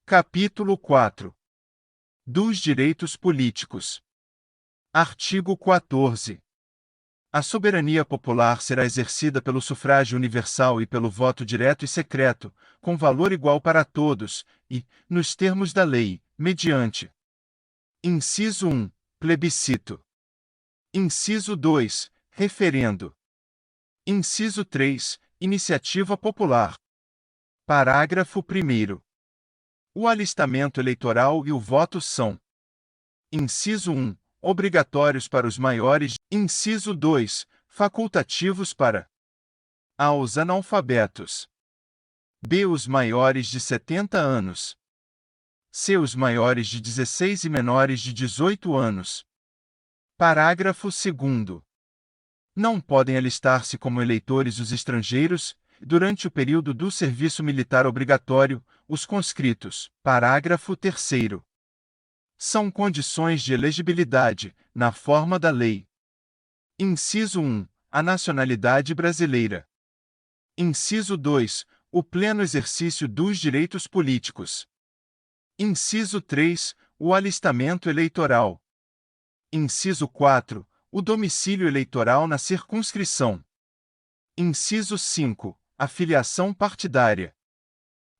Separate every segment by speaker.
Speaker 1: Capítulo 4. Dos direitos políticos. Artigo 14. A soberania popular será exercida pelo sufrágio universal e pelo voto direto e secreto, com valor igual para todos, e, nos termos da lei, mediante: Inciso 1. Plebiscito. Inciso 2. Referendo. Inciso 3. Iniciativa popular. Parágrafo 1º. O alistamento eleitoral e o voto são: Inciso 1. Obrigatórios para os maiores. Inciso 2. Facultativos para A. Os analfabetos. B. Os maiores de 70 anos. C. Os maiores de 16 e menores de 18 anos. Parágrafo 2º. Não podem alistar-se como eleitores os estrangeiros, durante o período do serviço militar obrigatório, os conscritos. Parágrafo 3º. São condições de elegibilidade, na forma da lei. Inciso 1. A nacionalidade brasileira. Inciso 2. O pleno exercício dos direitos políticos. Inciso 3. O alistamento eleitoral. Inciso 4. O domicílio eleitoral na circunscrição. Inciso 5. A filiação partidária.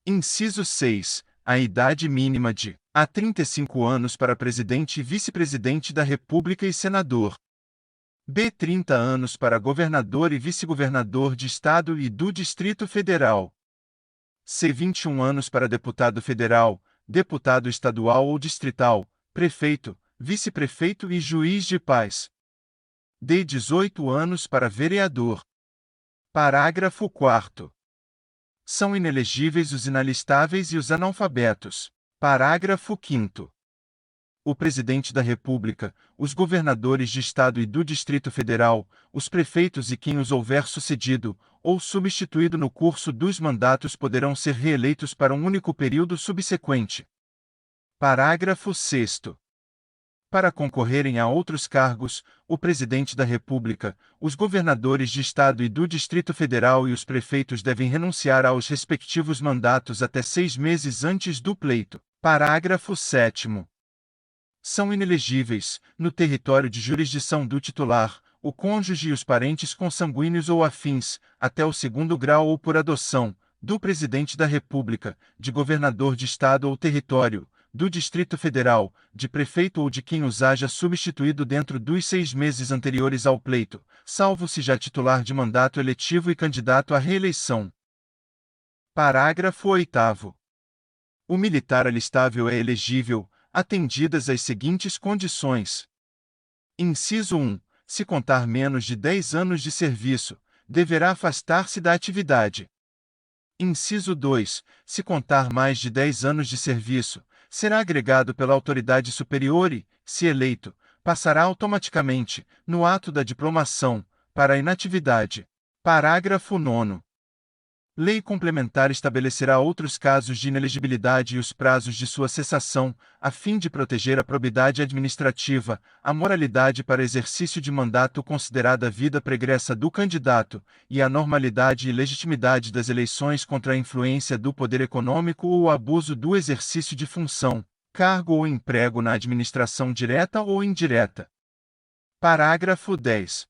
Speaker 1: Inciso 6. A idade mínima de a 35 anos para presidente e vice-presidente da República e senador. B. 30 anos para governador e vice-governador de Estado e do Distrito Federal. C. 21 anos para deputado federal, deputado estadual ou distrital, prefeito, vice-prefeito e juiz de paz. D. 18 anos para vereador. Parágrafo 4º. São inelegíveis os inalistáveis e os analfabetos. Parágrafo 5º. O Presidente da República, os governadores de Estado e do Distrito Federal, os prefeitos e quem os houver sucedido, ou substituído no curso dos mandatos poderão ser reeleitos para um único período subsequente. Parágrafo 6º. Para concorrerem a outros cargos, o Presidente da República, os governadores de Estado e do Distrito Federal e os prefeitos devem renunciar aos respectivos mandatos até 6 meses antes do pleito. Parágrafo 7º. São inelegíveis, no território de jurisdição do titular, o cônjuge e os parentes consanguíneos ou afins, até o 2º grau ou por adoção, do Presidente da República, de governador de Estado ou território, do Distrito Federal, de prefeito ou de quem os haja substituído dentro dos 6 meses anteriores ao pleito, salvo se já titular de mandato eletivo e candidato à reeleição. Parágrafo 8º. O militar alistável é elegível, atendidas as seguintes condições. Inciso 1. Se contar menos de 10 anos de serviço, deverá afastar-se da atividade. Inciso 2. Se contar mais de 10 anos de serviço, será agregado pela autoridade superior e, se eleito, passará automaticamente, no ato da diplomação, para a inatividade. Parágrafo 9º. Lei complementar estabelecerá outros casos de inelegibilidade e os prazos de sua cessação, a fim de proteger a probidade administrativa, a moralidade para exercício de mandato considerada a vida pregressa do candidato, e a normalidade e legitimidade das eleições contra a influência do poder econômico ou o abuso do exercício de função, cargo ou emprego na administração direta ou indireta. Parágrafo 10.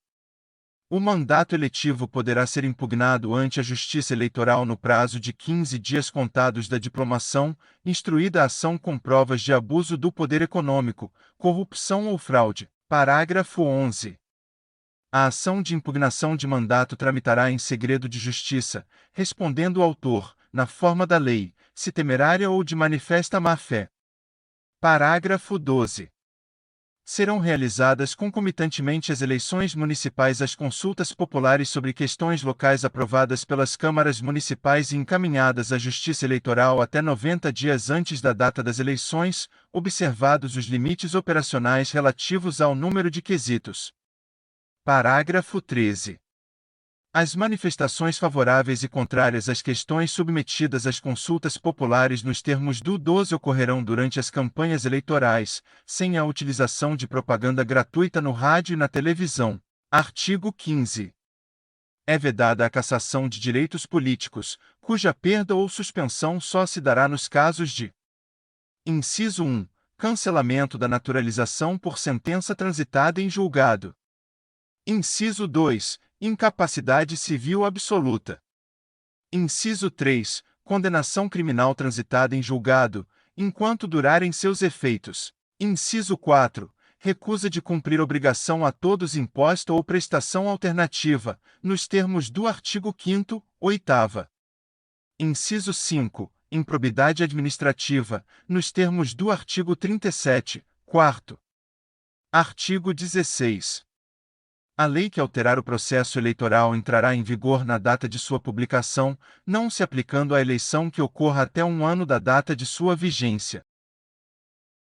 Speaker 1: O mandato eletivo poderá ser impugnado ante a Justiça Eleitoral no prazo de 15 dias contados da diplomação, instruída a ação com provas de abuso do poder econômico, corrupção ou fraude. Parágrafo 11. A ação de impugnação de mandato tramitará em segredo de justiça, respondendo o autor, na forma da lei, se temerária ou de manifesta má-fé. Parágrafo 12. Serão realizadas concomitantemente às eleições municipais as consultas populares sobre questões locais aprovadas pelas câmaras municipais e encaminhadas à Justiça Eleitoral até 90 dias antes da data das eleições, observados os limites operacionais relativos ao número de quesitos. Parágrafo 13. As manifestações favoráveis e contrárias às questões submetidas às consultas populares nos termos do 12 ocorrerão durante as campanhas eleitorais, sem a utilização de propaganda gratuita no rádio e na televisão. Artigo 15. É vedada a cassação de direitos políticos, cuja perda ou suspensão só se dará nos casos de Inciso 1. Cancelamento da naturalização por sentença transitada em julgado. Inciso 2. Incapacidade civil absoluta. Inciso 3. Condenação criminal transitada em julgado, enquanto durarem seus efeitos. Inciso 4. Recusa de cumprir obrigação a todos imposta ou prestação alternativa, nos termos do artigo 5º, 8ª. Inciso 5. Improbidade administrativa, nos termos do artigo 37, 4º. Artigo 16. A lei que alterar o processo eleitoral entrará em vigor na data de sua publicação, não se aplicando à eleição que ocorra até um ano da data de sua vigência.